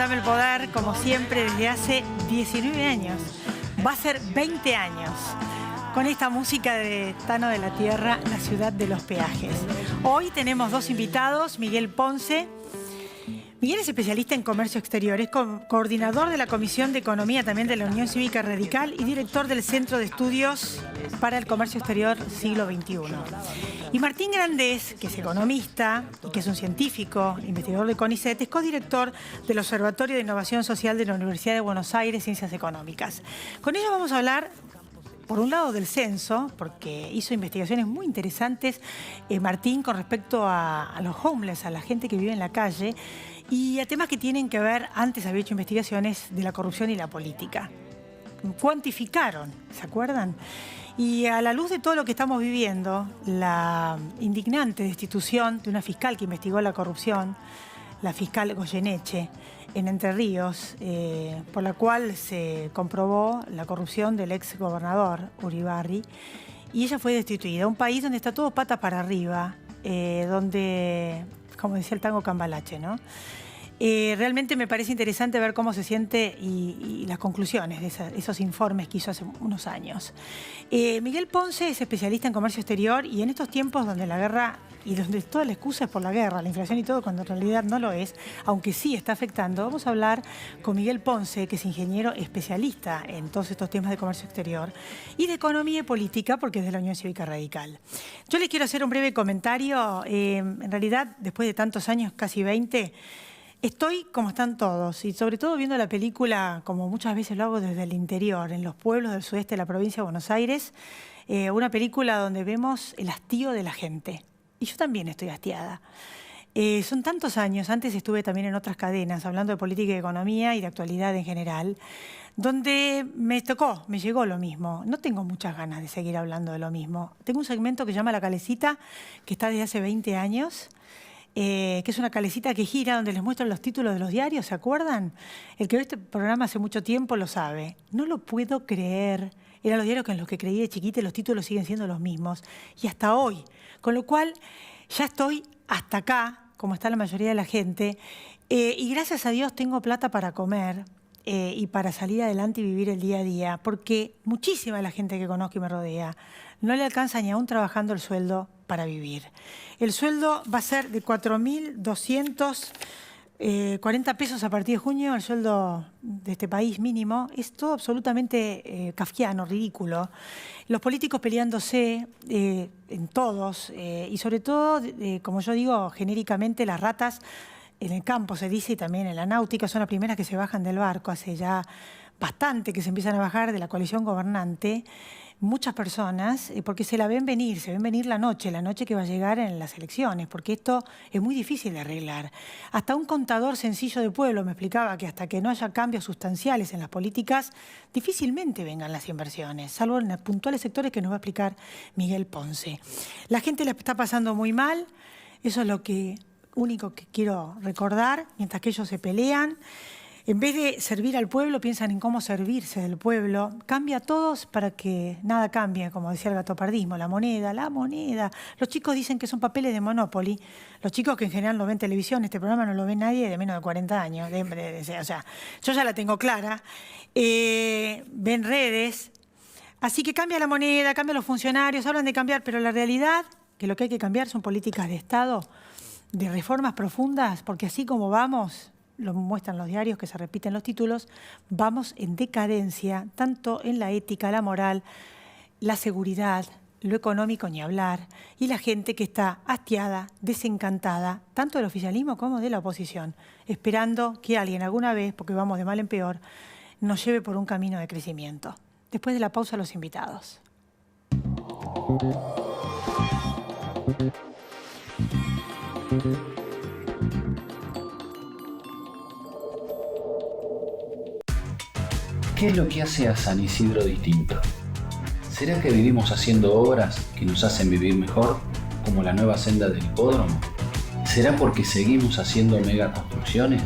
Dame el Poder, como siempre, desde hace 19 años. Va a ser 20 años. Con esta música de Tano de la Tierra, la ciudad de los peajes. Hoy tenemos dos invitados, Miguel Ponce. Miguel es especialista en comercio exterior, es coordinador de la Comisión de Economía también de la Unión Cívica Radical y director del Centro de Estudios para el Comercio Exterior Siglo XXI. Y Martín Grandés, que es economista y que es un científico, investigador de CONICET, es codirector del Observatorio de Innovación Social de la Universidad de Buenos Aires, Ciencias Económicas. Con ellos vamos a hablar, por un lado, del censo, porque hizo investigaciones muy interesantes, Martín, con respecto a los homeless, a la gente que vive en la calle, y a temas que tienen que ver, antes había hecho investigaciones de la corrupción y la política. Cuantificaron, ¿se acuerdan? Y a la luz de todo lo que estamos viviendo, la indignante destitución de una fiscal que investigó la corrupción, la fiscal Goyeneche, en Entre Ríos, por la cual se comprobó la corrupción del ex gobernador Uribarri, y ella fue destituida. Un país donde está todo patas para arriba, donde, como decía el tango Cambalache, ¿no? Realmente me parece interesante ver cómo se siente y las conclusiones de esos informes que hizo hace unos años. Miguel Ponce es especialista en comercio exterior y en estos tiempos donde la guerra y donde toda la excusa es por la guerra, la inflación y todo, cuando en realidad no lo es, aunque sí está afectando, vamos a hablar con Miguel Ponce, que es ingeniero especialista en todos estos temas de comercio exterior y de economía y política, porque es de la Unión Cívica Radical. Yo les quiero hacer un breve comentario. En realidad, después de tantos años, casi 20, estoy como están todos, y sobre todo viendo la película, como muchas veces lo hago desde el interior, en los pueblos del sudeste de la provincia de Buenos Aires, una película donde vemos el hastío de la gente. Y yo también estoy hastiada. Son tantos años, antes estuve también en otras cadenas, hablando de política y economía y de actualidad en general, donde me llegó lo mismo. No tengo muchas ganas de seguir hablando de lo mismo. Tengo un segmento que se llama La Calecita, que está desde hace 20 años, que es una calecita que gira, donde les muestro los títulos de los diarios, ¿se acuerdan? El que ve este programa hace mucho tiempo lo sabe. No lo puedo creer. Eran los diarios en los que creí de chiquita y los títulos siguen siendo los mismos. Y hasta hoy. Con lo cual, ya estoy hasta acá, como está la mayoría de la gente, y gracias a Dios tengo plata para comer y para salir adelante y vivir el día a día, porque muchísima de la gente que conozco y me rodea no le alcanza ni aún trabajando el sueldo para vivir. El sueldo va a ser de 4.240 pesos a partir de junio, el sueldo de este país mínimo. Es todo absolutamente kafkiano, ridículo. Los políticos peleándose en todos, y sobre todo, como yo digo genéricamente, las ratas en el campo, se dice, y también en la náutica, son las primeras que se bajan del barco. Hace ya bastante que se empiezan a bajar de la coalición gobernante. Muchas personas, porque se ven venir la noche que va a llegar en las elecciones, porque esto es muy difícil de arreglar. Hasta un contador sencillo de pueblo me explicaba que hasta que no haya cambios sustanciales en las políticas, difícilmente vengan las inversiones, salvo en puntuales sectores que nos va a explicar Miguel Ponce. La gente la está pasando muy mal, eso es lo único que quiero recordar, mientras que ellos se pelean. En vez de servir al pueblo, piensan en cómo servirse del pueblo. Cambia a todos para que nada cambie, como decía el gatopardismo, la moneda. Los chicos dicen que son papeles de Monopoly. Los chicos que en general no ven televisión, este programa no lo ve nadie de menos de 40 años. O sea, yo ya la tengo clara. Ven redes. Así que cambia la moneda, cambia los funcionarios, hablan de cambiar, pero la realidad, que lo que hay que cambiar son políticas de Estado, de reformas profundas, porque así como vamos, lo muestran los diarios, que se repiten los títulos, vamos en decadencia, tanto en la ética, la moral, la seguridad, lo económico ni hablar, y la gente que está hastiada, desencantada, tanto del oficialismo como de la oposición, esperando que alguien alguna vez, porque vamos de mal en peor, nos lleve por un camino de crecimiento. Después de la pausa, los invitados. ¿Qué es lo que hace a San Isidro distinto? ¿Será que vivimos haciendo obras que nos hacen vivir mejor, como la nueva senda del hipódromo? ¿Será porque seguimos haciendo megaconstrucciones?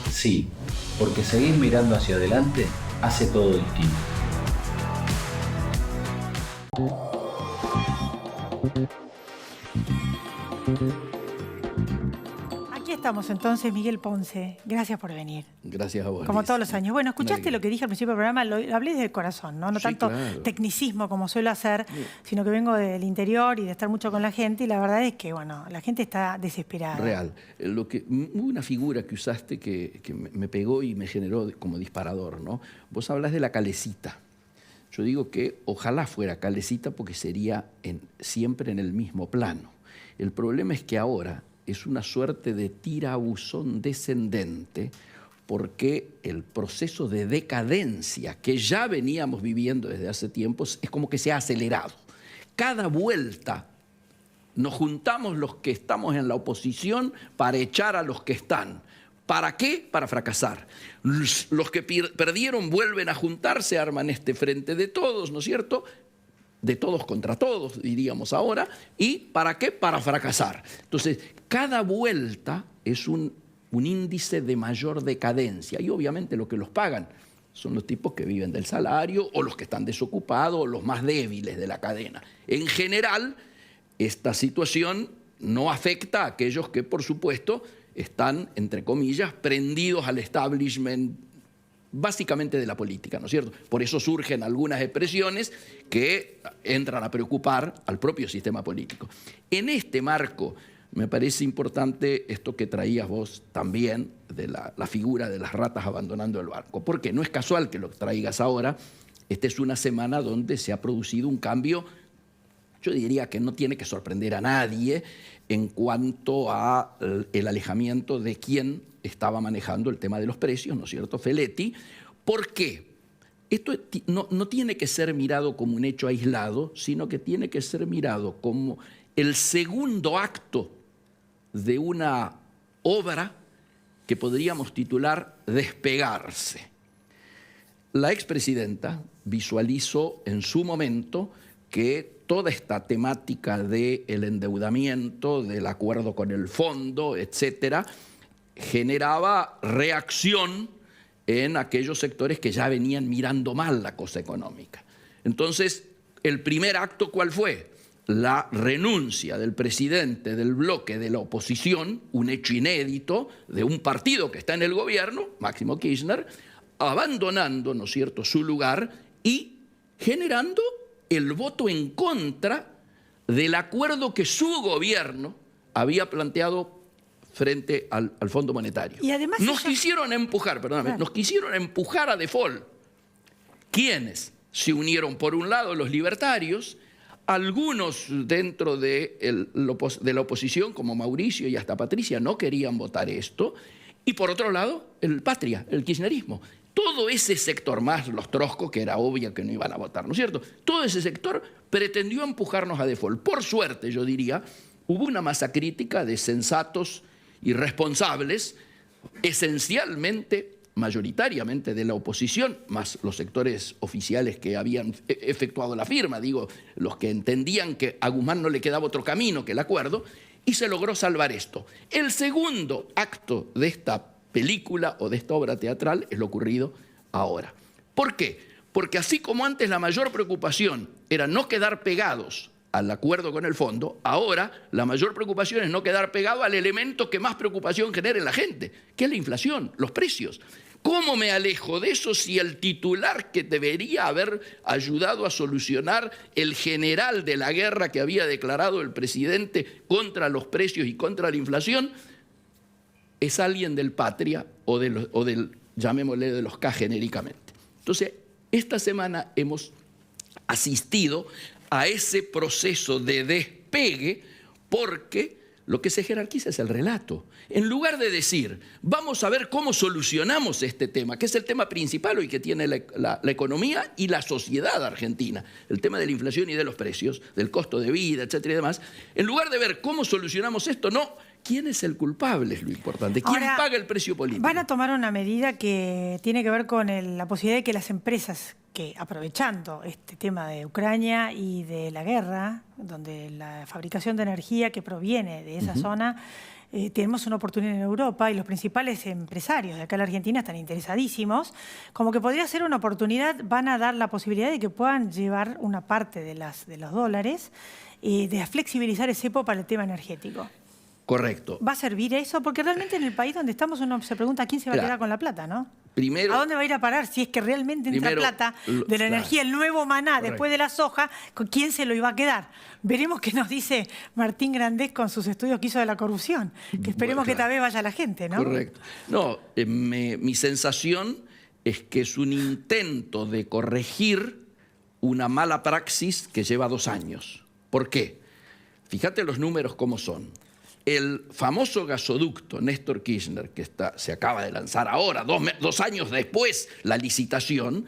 Sí, porque seguir mirando hacia adelante hace todo distinto. estamos entonces, Miguel Ponce. Gracias por venir. Gracias a vos. Como Liz. todos los años. Bueno, escuchaste lo que dije al principio del programa, lo hablé desde el corazón, ¿no? No Sí, tanto claro. tecnicismo como suelo hacer, sino que vengo del interior y de estar mucho con la gente, y la verdad es que, bueno, la gente está desesperada. Real. Hubo una figura que usaste que me pegó y me generó como disparador, ¿no? Vos hablas de la calecita. Yo digo que ojalá fuera calecita porque sería siempre en el mismo plano. El problema es que ahora es una suerte de tirabuzón descendente porque el proceso de decadencia que ya veníamos viviendo desde hace tiempos es como que se ha acelerado. Cada vuelta nos juntamos los que estamos en la oposición para echar a los que están. ¿Para qué? Para fracasar. Los que perdieron vuelven a juntarse, arman este frente de todos, ¿no es cierto?, de todos contra todos, diríamos ahora. ¿Y para qué? Para fracasar. Entonces, cada vuelta es un índice de mayor decadencia. Y obviamente lo que los pagan son los tipos que viven del salario o los que están desocupados o los más débiles de la cadena. En general, esta situación no afecta a aquellos que, por supuesto, están, entre comillas, prendidos al establishment básicamente de la política, ¿no es cierto? Por eso surgen algunas expresiones que entran a preocupar al propio sistema político. En este marco me parece importante esto que traías vos también, de la figura de las ratas abandonando el barco. Porque no es casual que lo traigas ahora. Esta es una semana donde se ha producido un cambio, yo diría que no tiene que sorprender a nadie en cuanto al alejamiento de quien estaba manejando el tema de los precios, ¿no es cierto?, Feletti. ¿Por qué? Esto no tiene que ser mirado como un hecho aislado, sino que tiene que ser mirado como el segundo acto de una obra que podríamos titular Despegarse. La expresidenta visualizó en su momento que toda esta temática del endeudamiento, del acuerdo con el fondo, etcétera, generaba reacción en aquellos sectores que ya venían mirando mal la cosa económica. Entonces, el primer acto, ¿cuál fue? La renuncia del presidente del bloque de la oposición, un hecho inédito de un partido que está en el gobierno, Máximo Kirchner, abandonando, ¿no es cierto?, su lugar y generando el voto en contra del acuerdo que su gobierno había planteado frente al Fondo Monetario. Y además quisieron empujar, perdóname, nos quisieron empujar a default. ¿Quiénes? Se unieron por un lado los libertarios, algunos dentro de la oposición, como Mauricio y hasta Patricia, no querían votar esto, y por otro lado, el Patria, el kirchnerismo. Todo ese sector, más los troscos, que era obvio que no iban a votar, ¿no es cierto? Todo ese sector pretendió empujarnos a default. Por suerte, yo diría, hubo una masa crítica de sensatos y responsables, esencialmente, mayoritariamente de la oposición, más los sectores oficiales que habían efectuado la firma, digo, los que entendían que a Guzmán no le quedaba otro camino que el acuerdo, y se logró salvar esto. El segundo acto de esta película o de esta obra teatral es lo ocurrido ahora. ¿Por qué? Porque así como antes la mayor preocupación era no quedar pegados al acuerdo con el fondo, ahora la mayor preocupación es no quedar pegado al elemento que más preocupación genera en la gente, que es la inflación, los precios. ¿Cómo me alejo de eso si el titular que debería haber ayudado a solucionar el general de la guerra que había declarado el presidente contra los precios y contra la inflación es alguien del Patria o del, llamémosle, de los K genéricamente? Entonces, esta semana hemos asistido a ese proceso de despegue porque lo que se jerarquiza es el relato. En lugar de decir, vamos a ver cómo solucionamos este tema, que es el tema principal hoy que tiene la economía y la sociedad argentina, el tema de la inflación y de los precios, del costo de vida, etcétera y demás, en lugar de ver cómo solucionamos esto, no, ¿quién es el culpable? Es lo importante. ¿Quién paga el precio político? Van a tomar una medida que tiene que ver con la posibilidad de que las empresas que, aprovechando este tema de Ucrania y de la guerra, donde la fabricación de energía que proviene de esa zona, tenemos una oportunidad en Europa y los principales empresarios de acá en la Argentina están interesadísimos, como que podría ser una oportunidad, van a dar la posibilidad de que puedan llevar una parte de los dólares, de flexibilizar ese cepo para el tema energético. Correcto. ¿Va a servir eso? Porque realmente en el país donde estamos uno se pregunta quién se va a quedar con la plata, ¿no? Primero, ¿a dónde va a ir a parar si es que realmente entra plata de la energía, el nuevo maná, correcto, después de la soja? ¿Con quién se lo iba a quedar? Veremos qué nos dice Martín Grandés con sus estudios que hizo de la corrupción. Que esperemos que tal vez vaya la gente, ¿no? Correcto. No, mi sensación es que es un intento de corregir una mala praxis que lleva 2 años. ¿Por qué? Fíjate los números cómo son. El famoso gasoducto Néstor Kirchner, que se acaba de lanzar ahora, 2 años después, la licitación,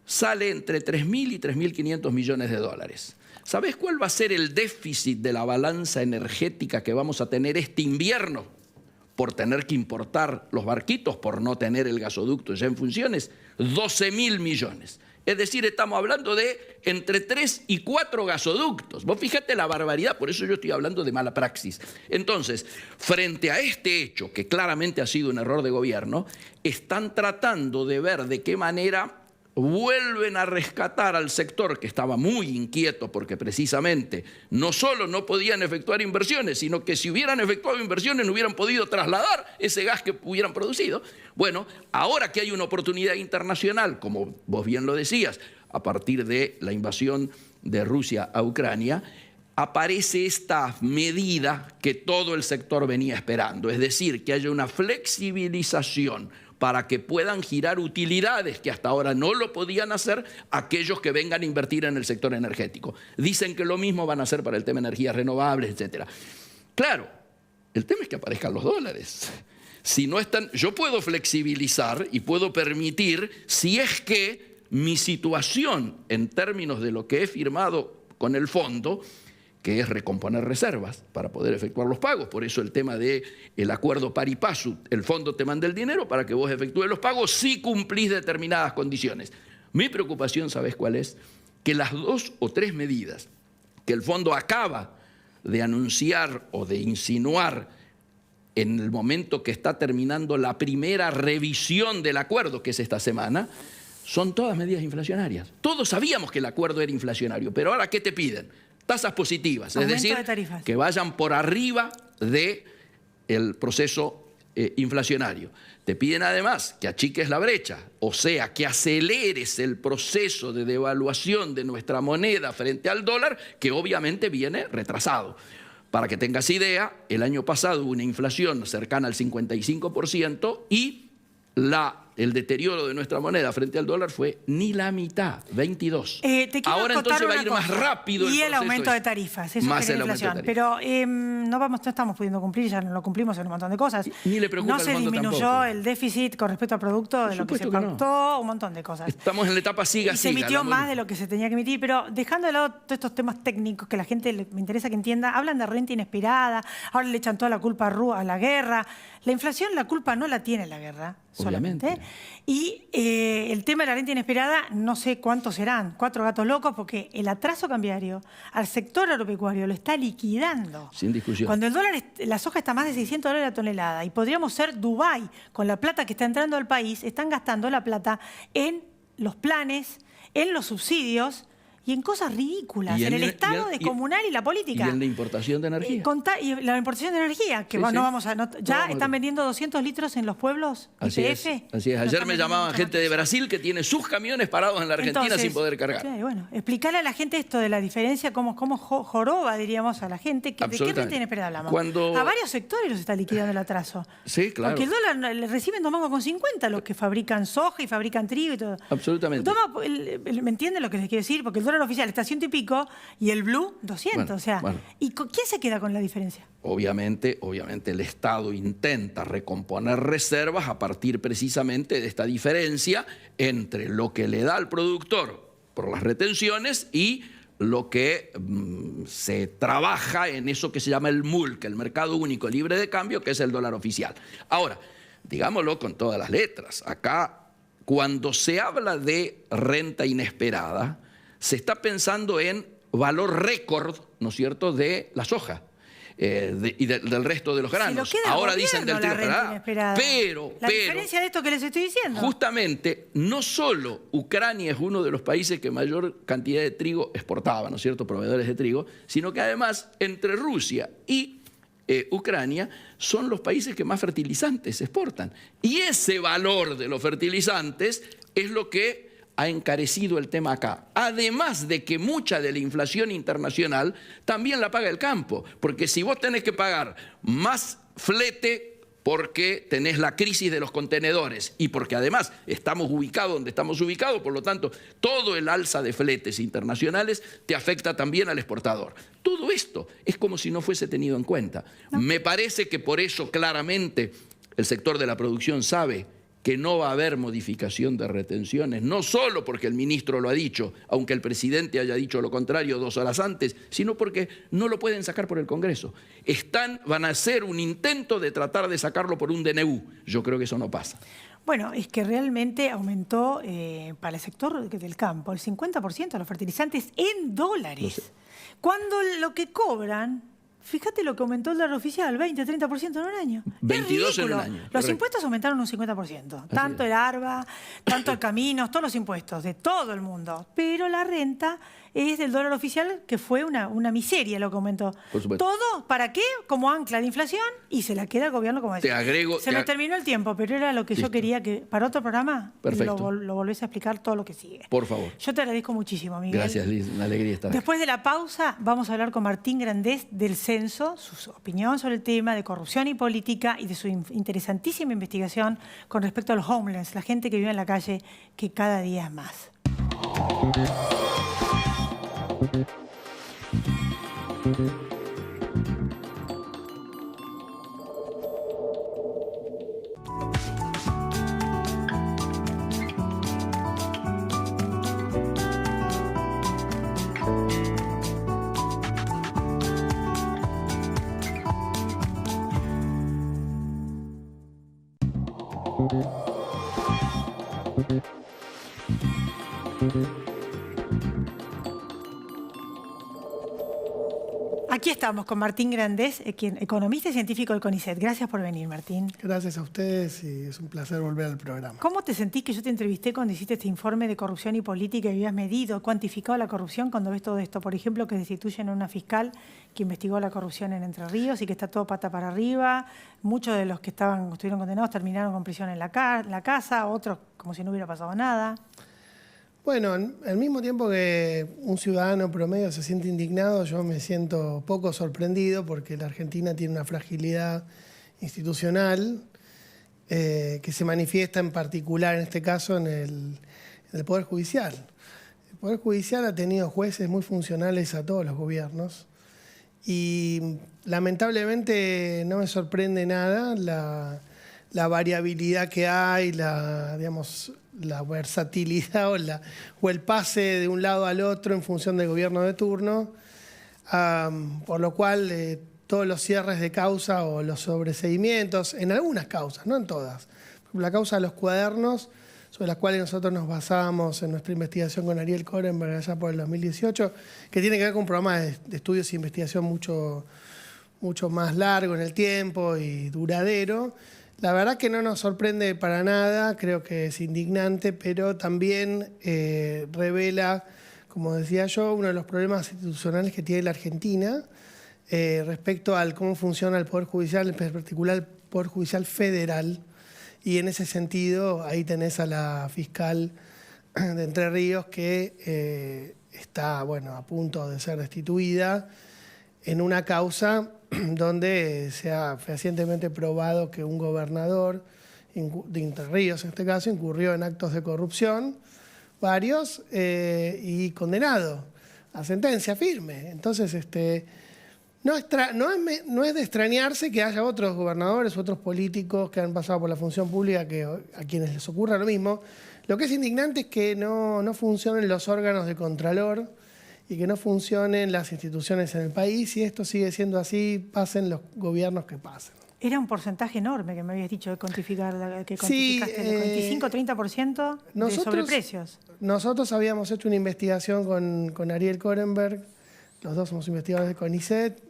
sale entre 3.000 y 3.500 millones de dólares. ¿Sabés cuál va a ser el déficit de la balanza energética que vamos a tener este invierno por tener que importar los barquitos, por no tener el gasoducto ya en funciones? 12.000 millones. Es decir, estamos hablando de entre 3 y 4 gasoductos. Vos fíjate la barbaridad, por eso yo estoy hablando de mala praxis. Entonces, frente a este hecho, que claramente ha sido un error de gobierno, están tratando de ver de qué manera vuelven a rescatar al sector que estaba muy inquieto porque precisamente no solo no podían efectuar inversiones, sino que si hubieran efectuado inversiones no hubieran podido trasladar ese gas que hubieran producido. Bueno, ahora que hay una oportunidad internacional, como vos bien lo decías, a partir de la invasión de Rusia a Ucrania, aparece esta medida que todo el sector venía esperando, es decir, que haya una flexibilización para que puedan girar utilidades que hasta ahora no lo podían hacer aquellos que vengan a invertir en el sector energético. Dicen que lo mismo van a hacer para el tema de energías renovables, etc. Claro, el tema es que aparezcan los dólares. Si no están, yo puedo flexibilizar y puedo permitir, si es que mi situación en términos de lo que he firmado con el fondo, que es recomponer reservas para poder efectuar los pagos. Por eso el tema del acuerdo pari passu, el fondo te manda el dinero para que vos efectúes los pagos si cumplís determinadas condiciones. Mi preocupación, ¿sabés cuál es? Que las 2 o 3 medidas que el fondo acaba de anunciar o de insinuar en el momento que está terminando la primera revisión del acuerdo, que es esta semana, son todas medidas inflacionarias. Todos sabíamos que el acuerdo era inflacionario, pero ahora ¿qué te piden? Tasas positivas, es decir, que vayan por arriba del proceso inflacionario. Te piden además que achiques la brecha, o sea, que aceleres el proceso de devaluación de nuestra moneda frente al dólar, que obviamente viene retrasado. Para que tengas idea, el año pasado hubo una inflación cercana al 55% y el deterioro de nuestra moneda frente al dólar fue ni la mitad, 22. Ahora entonces va a ir más rápido y el aumento de tarifas, eso más es la inflación. Pero no estamos pudiendo cumplir, ya no lo cumplimos en un montón de cosas. Ni le preocupa no se disminuyó el déficit con respecto al producto de lo que se pactó, un montón de cosas. Estamos en la etapa siga. Y se emitió más de lo que se tenía que emitir, pero dejando de lado todos estos temas técnicos que la gente me interesa que entienda, hablan de renta inesperada, ahora le echan toda la culpa a la guerra. La inflación, la culpa no la tiene la guerra, solamente. Obviamente. Y el tema de la renta inesperada, no sé cuántos serán, 4 gatos locos, porque el atraso cambiario al sector agropecuario lo está liquidando. Sin discusión. Cuando el dólar, la soja está a más de $600 la tonelada y podríamos ser Dubái con la plata que está entrando al país, están gastando la plata en los planes, en los subsidios y en cosas ridículas, en el Estado descomunal y la política. Y en la importación de energía. Y la importación de energía, que no vamos a... ya están vendiendo 200 litros en los pueblos así IPF. Así es. Ayer me llamaban gente de Brasil que tiene sus camiones parados en la Argentina. Entonces, sin poder cargar. Sí, bueno, explicarle a la gente esto de la diferencia, cómo joroba, diríamos, a la gente. ¿De qué renta inesperada hablamos? A varios sectores los está liquidando el atraso. Sí, claro. Porque el dólar le reciben 2,50 los que fabrican soja y fabrican trigo y todo. Absolutamente. ¿Me entienden lo que les quiero decir? Porque el dólar oficial está 100 y pico y el blue 200. ¿Y quién se queda con la diferencia? Obviamente el Estado intenta recomponer reservas a partir precisamente de esta diferencia entre lo que le da al productor por las retenciones y lo que se trabaja en eso que se llama el MUL, que es el Mercado Único Libre de Cambio, que es el dólar oficial. Ahora, digámoslo con todas las letras, acá cuando se habla de renta inesperada, se está pensando en valor récord, ¿no es cierto?, de la soja y del resto de los granos. Ahora dicen del trigo. Pero la diferencia de esto que les estoy diciendo. Justamente, no solo Ucrania es uno de los países que mayor cantidad de trigo exportaba, ¿no es cierto?, proveedores de trigo, sino que además entre Rusia y Ucrania, son los países que más fertilizantes exportan. Y ese valor de los fertilizantes es lo que ha encarecido el tema acá. Además de que mucha de la inflación internacional también la paga el campo. Porque si vos tenés que pagar más flete porque tenés la crisis de los contenedores y porque además estamos ubicados donde estamos ubicados, por lo tanto, todo el alza de fletes internacionales te afecta también al exportador. Todo esto es como si no fuese tenido en cuenta. Me parece que por eso claramente el sector de la producción sabe que no va a haber modificación de retenciones, no solo porque el ministro lo ha dicho, aunque el presidente haya dicho lo contrario 2 horas antes, sino porque no lo pueden sacar por el Congreso. Van a hacer un intento de tratar de sacarlo por un DNU. Yo creo que eso no pasa. Bueno, es que realmente aumentó para el sector del campo el 50% de los fertilizantes en dólares. No sé. Cuando lo que cobran... Fíjate lo que aumentó el dólar oficial, 20-30% en un año. 22 en un año. Los Correcto. impuestos aumentaron un 50%. Tanto el ARBA, tanto el caminos, todos los impuestos de todo el mundo. Pero la renta es del dólar oficial, que fue una miseria lo que aumentó. Por supuesto. ¿Todo para qué? Como ancla de inflación y se la queda el gobierno como decía. Te agrego... Se me terminó el tiempo, pero era lo que yo quería que para otro programa lo volvés a explicar todo lo que sigue. Por favor. Yo te agradezco muchísimo, Miguel. Gracias, Liz. Una alegría estar aquí. Después de la pausa vamos a hablar con Martín Grandés del Censo, su opinión sobre el tema de corrupción y política y de su interesantísima investigación con respecto a los homeless, la gente que vive en la calle, que cada día es más. Aquí estamos con Martín Grandés, economista y científico del CONICET. Gracias por venir, Martín. Gracias a ustedes y es un placer volver al programa. ¿Cómo te sentís que yo te entrevisté cuando hiciste este informe de corrupción y política y habías medido, cuantificado la corrupción cuando ves todo esto? Por ejemplo, que destituyen a una fiscal que investigó la corrupción en Entre Ríos y que está todo pata para arriba. Muchos de los que estuvieron condenados terminaron con prisión en la casa, otros como si no hubiera pasado nada. Bueno, al mismo tiempo que un ciudadano promedio se siente indignado, yo me siento poco sorprendido porque la Argentina tiene una fragilidad institucional que se manifiesta en particular, en este caso, en el Poder Judicial. El Poder Judicial ha tenido jueces muy funcionales a todos los gobiernos y lamentablemente no me sorprende nada la variabilidad que hay, la versatilidad o el pase de un lado al otro en función del gobierno de turno, por lo cual todos los cierres de causa o los sobreseimientos, en algunas causas, no en todas. Por ejemplo, la causa de los cuadernos, sobre las cuales nosotros nos basábamos en nuestra investigación con Ariel Korenberg allá por el 2018, que tiene que ver con un programa de estudios e investigación mucho más largo en el tiempo y duradero. La verdad que no nos sorprende para nada, creo que es indignante, pero también revela, como decía yo, uno de los problemas institucionales que tiene la Argentina respecto al cómo funciona el Poder Judicial, en particular el Poder Judicial Federal. Y en ese sentido, ahí tenés a la fiscal de Entre Ríos que está a punto de ser destituida en una causa donde se ha fehacientemente probado que un gobernador de Entre Ríos, en este caso, incurrió en actos de corrupción, varios, y condenado a sentencia firme. Entonces, no es de extrañarse que haya otros gobernadores, otros políticos que han pasado por la función pública a quienes les ocurra lo mismo. Lo que es indignante es que no funcionen los órganos de contralor y que no funcionen las instituciones en el país, y esto sigue siendo así, pasen los gobiernos que pasen. Era un porcentaje enorme que me habías dicho de cuantificar, que sí, cuantificaste, 25-30% de sobreprecios. Nosotros habíamos hecho una investigación con Ariel Korenberg, los dos somos investigadores de CONICET,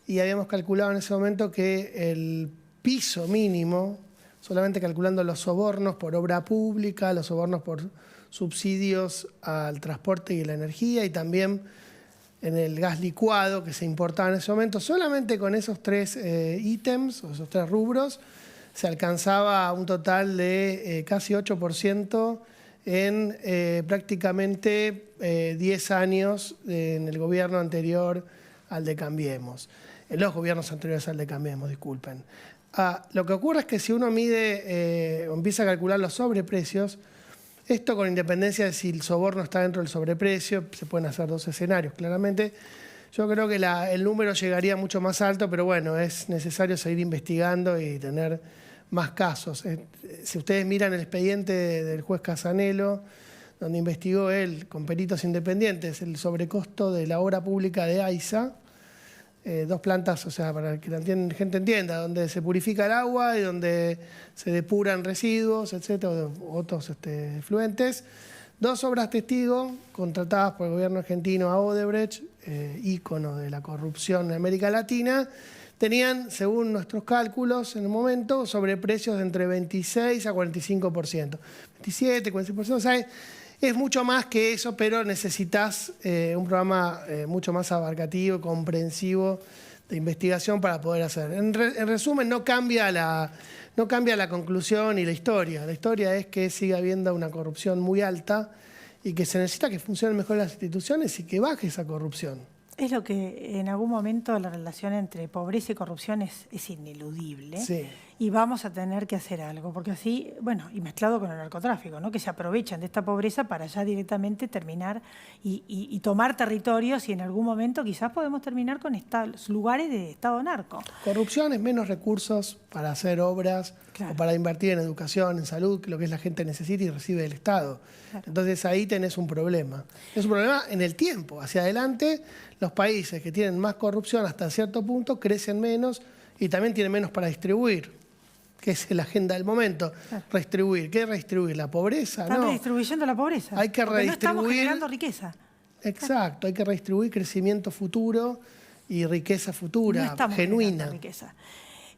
y habíamos calculado en ese momento que el piso mínimo, solamente calculando los sobornos por obra pública, los sobornos por subsidios al transporte y la energía, y también en el gas licuado que se importaba en ese momento. Solamente con esos 3 ítems, o esos 3 rubros, se alcanzaba un total de casi 8% en prácticamente 10 años en el gobierno anterior al de Cambiemos. En los gobiernos anteriores al de Cambiemos, disculpen. Lo que ocurre es que si uno mide o empieza a calcular los sobreprecios, esto con independencia de si el soborno está dentro del sobreprecio, se pueden hacer 2 escenarios, claramente. Yo creo que el número llegaría mucho más alto, pero bueno, es necesario seguir investigando y tener más casos. Si ustedes miran el expediente del juez Casanelo, donde investigó él con peritos independientes el sobrecosto de la obra pública de AISA, 2 plantas, o sea, para que la gente entienda, donde se purifica el agua y donde se depuran residuos, etcétera, otros efluentes. 2 obras testigos contratadas por el gobierno argentino a Odebrecht, ícono de la corrupción en América Latina, tenían, según nuestros cálculos en el momento, sobreprecios de entre 26 a 45%. 27, 46%, o sea, es mucho más que eso, pero necesitas un programa mucho más abarcativo, comprensivo de investigación para poder hacer. En resumen, no cambia la conclusión y la historia. La historia es que sigue habiendo una corrupción muy alta y que se necesita que funcionen mejor las instituciones y que baje esa corrupción. Es lo que en algún momento la relación entre pobreza y corrupción es ineludible. Sí. Y vamos a tener que hacer algo, porque así, bueno, y mezclado con el narcotráfico, ¿no? Que se aprovechan de esta pobreza para ya directamente terminar y tomar territorios, y en algún momento quizás podemos terminar con lugares de estado narco. Corrupción es menos recursos para hacer obras, claro, o para invertir en educación, en salud, que lo que la gente necesita y recibe del Estado. Claro. Entonces ahí tenés un problema. Es un problema en el tiempo. Hacia adelante, los países que tienen más corrupción hasta cierto punto crecen menos y también tienen menos para distribuir, que es la agenda del momento. Claro. Redistribuir. ¿Qué es redistribuir? ¿La pobreza? Están no. redistribuyendo la pobreza. Hay que redistribuir. No estamos generando riqueza. Exacto, claro. Hay que redistribuir crecimiento futuro y riqueza futura, no estamos genuina. Riqueza.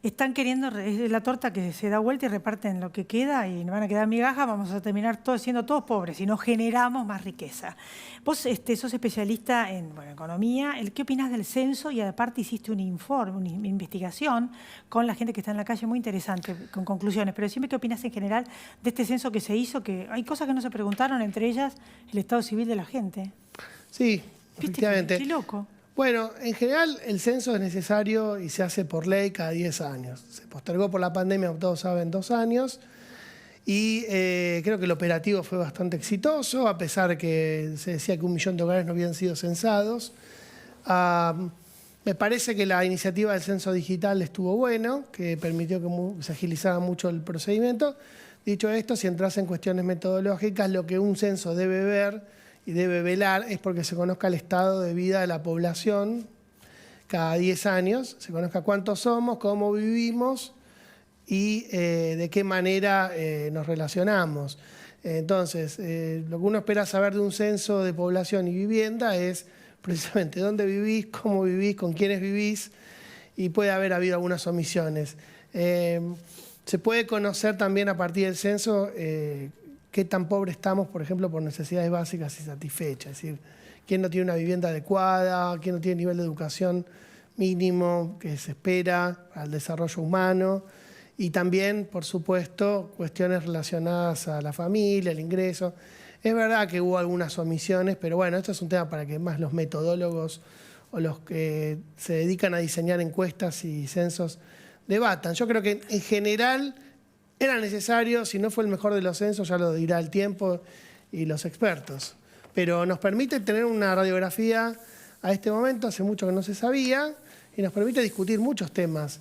Están queriendo, es la torta que se da vuelta y reparten lo que queda y nos van a quedar migajas, vamos a terminar siendo todos pobres y no generamos más riqueza. Vos sos especialista en economía. ¿Qué opinás del censo? Y aparte hiciste un informe, una investigación con la gente que está en la calle, muy interesante, con conclusiones. Pero decime qué opinás en general de este censo que se hizo, que hay cosas que no se preguntaron, entre ellas el estado civil de la gente. Sí, efectivamente. Qué loco. Bueno, en general el censo es necesario y se hace por ley cada 10 años. Se postergó por la pandemia, como todos saben, 2 años. Y creo que el operativo fue bastante exitoso, a pesar de que se decía que 1 millón de hogares no habían sido censados. Me parece que la iniciativa del censo digital estuvo bueno, que permitió que se agilizara mucho el procedimiento. Dicho esto, si entras en cuestiones metodológicas, lo que un censo debe ver y debe velar es porque se conozca el estado de vida de la población cada 10 años, se conozca cuántos somos, cómo vivimos y de qué manera nos relacionamos. Entonces, lo que uno espera saber de un censo de población y vivienda es precisamente dónde vivís, cómo vivís, con quiénes vivís, y puede haber habido algunas omisiones. Se puede conocer también a partir del censo qué tan pobres estamos, por ejemplo, por necesidades básicas y satisfechas. Es decir, quién no tiene una vivienda adecuada, quién no tiene nivel de educación mínimo que se espera al desarrollo humano. Y también, por supuesto, cuestiones relacionadas a la familia, el ingreso. Es verdad que hubo algunas omisiones, pero bueno, esto es un tema para que más los metodólogos o los que se dedican a diseñar encuestas y censos debatan. Yo creo que en general era necesario, si no fue el mejor de los censos, ya lo dirá el tiempo y los expertos. Pero nos permite tener una radiografía a este momento, hace mucho que no se sabía, y nos permite discutir muchos temas,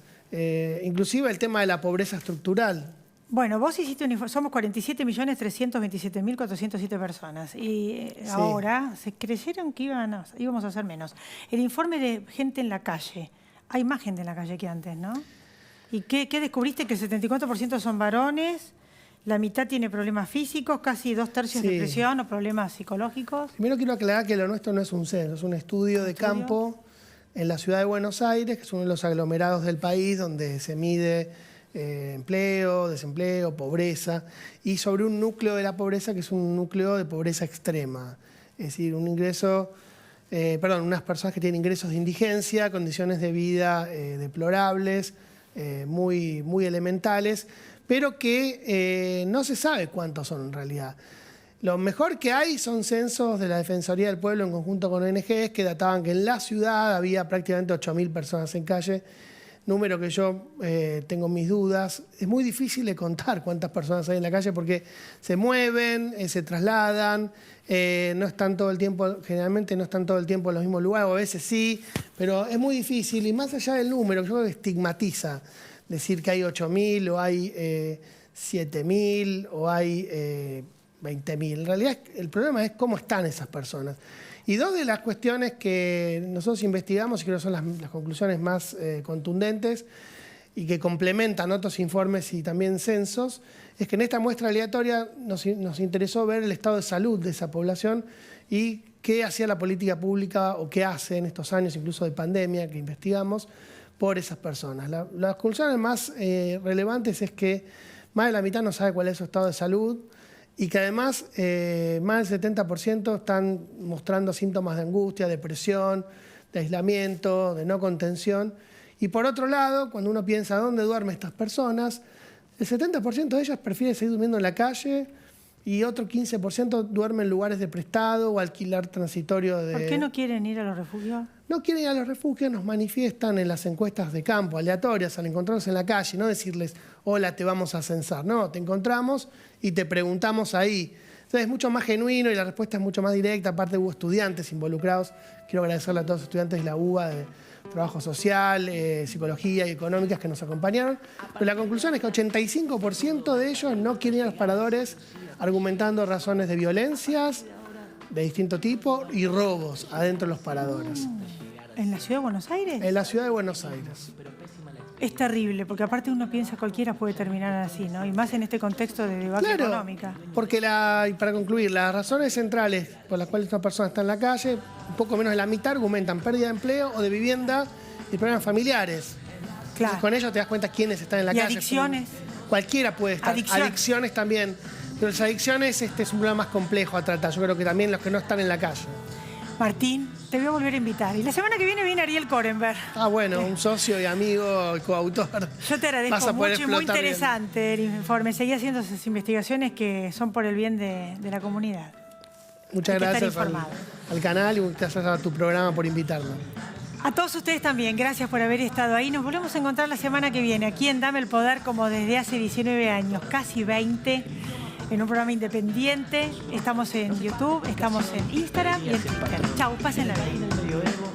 inclusive el tema de la pobreza estructural. Bueno, vos hiciste un informe, somos 47.327.407 personas y sí, ahora se creyeron que íbamos a ser menos. El informe de gente en la calle, hay más gente en la calle que antes, ¿no? ¿Y qué descubriste? Que el 74% son varones, la mitad tiene problemas físicos, casi 2/3 de depresión o problemas psicológicos. Primero quiero aclarar que lo nuestro no es un censo, es un estudio de campo en la ciudad de Buenos Aires, que es uno de los aglomerados del país donde se mide empleo, desempleo, pobreza, y sobre un núcleo de la pobreza que es un núcleo de pobreza extrema, es decir, un ingreso unas personas que tienen ingresos de indigencia, condiciones de vida deplorables, muy, muy elementales, pero que no se sabe cuántos son en realidad. Lo mejor que hay son censos de la Defensoría del Pueblo en conjunto con ONGs que databan que en la ciudad había prácticamente 8.000 personas en calle, número que yo tengo mis dudas. Es muy difícil de contar cuántas personas hay en la calle porque se mueven, se trasladan, no están todo el tiempo, generalmente no están todo el tiempo en los mismos lugares, o a veces sí, pero es muy difícil. Y más allá del número, yo creo que estigmatiza decir que hay 8.000 o hay 7.000 o hay 20.000. En realidad el problema es cómo están esas personas. Y dos de las cuestiones que nosotros investigamos y creo que son las conclusiones más contundentes y que complementan otros informes y también censos, es que en esta muestra aleatoria nos interesó ver el estado de salud de esa población y qué hacía la política pública o qué hace en estos años, incluso de pandemia, que investigamos, por esas personas. Las conclusiones más relevantes es que más de la mitad no sabe cuál es su estado de salud, y que además más del 70% están mostrando síntomas de angustia, depresión, de aislamiento, de no contención. Y por otro lado, cuando uno piensa dónde duermen estas personas, el 70% de ellas prefiere seguir durmiendo en la calle y otro 15% duerme en lugares de prestado o alquilar transitorio de... ¿Por qué no quieren ir a los refugios? No quieren ir a los refugios, nos manifiestan en las encuestas de campo, aleatorias, al encontrarnos en la calle, no decirles, hola, te vamos a censar. No, te encontramos y te preguntamos ahí. Entonces es mucho más genuino y la respuesta es mucho más directa. Aparte hubo estudiantes involucrados. Quiero agradecerle a todos los estudiantes de la UBA, de Trabajo Social, Psicología y Económicas que nos acompañaron. Pero la conclusión es que 85% de ellos no quieren ir a los paradores argumentando razones de violencias de distinto tipo y robos adentro de los paradores. ¿En la ciudad de Buenos Aires? En la ciudad de Buenos Aires. Es terrible, porque aparte uno piensa cualquiera puede terminar así, ¿no? Y más en este contexto de debacle económica. Porque y para concluir, las razones centrales por las cuales una persona está en la calle, un poco menos de la mitad argumentan pérdida de empleo o de vivienda y problemas familiares. Claro. Entonces, con ello te das cuenta quiénes están en la ¿Y calle. adicciones? Cualquiera puede estar. Adicciones también. Pero las adicciones es un problema más complejo a tratar. Yo creo que también los que no están en la calle. Martín, te voy a volver a invitar. Y la semana que viene Ariel Korenberg. Ah, bueno, un socio y amigo, coautor. Yo te agradezco mucho y muy interesante el informe. Seguí haciendo esas investigaciones que son por el bien de la comunidad. Muchas gracias al canal y muchas gracias a tu programa por invitarnos. A todos ustedes también, gracias por haber estado ahí. Nos volvemos a encontrar la semana que viene, aquí en Dame el Poder, como desde hace 19 años, casi 20, en un programa independiente. Estamos en YouTube, estamos en Instagram y en Twitter. Chau, pásenla bien.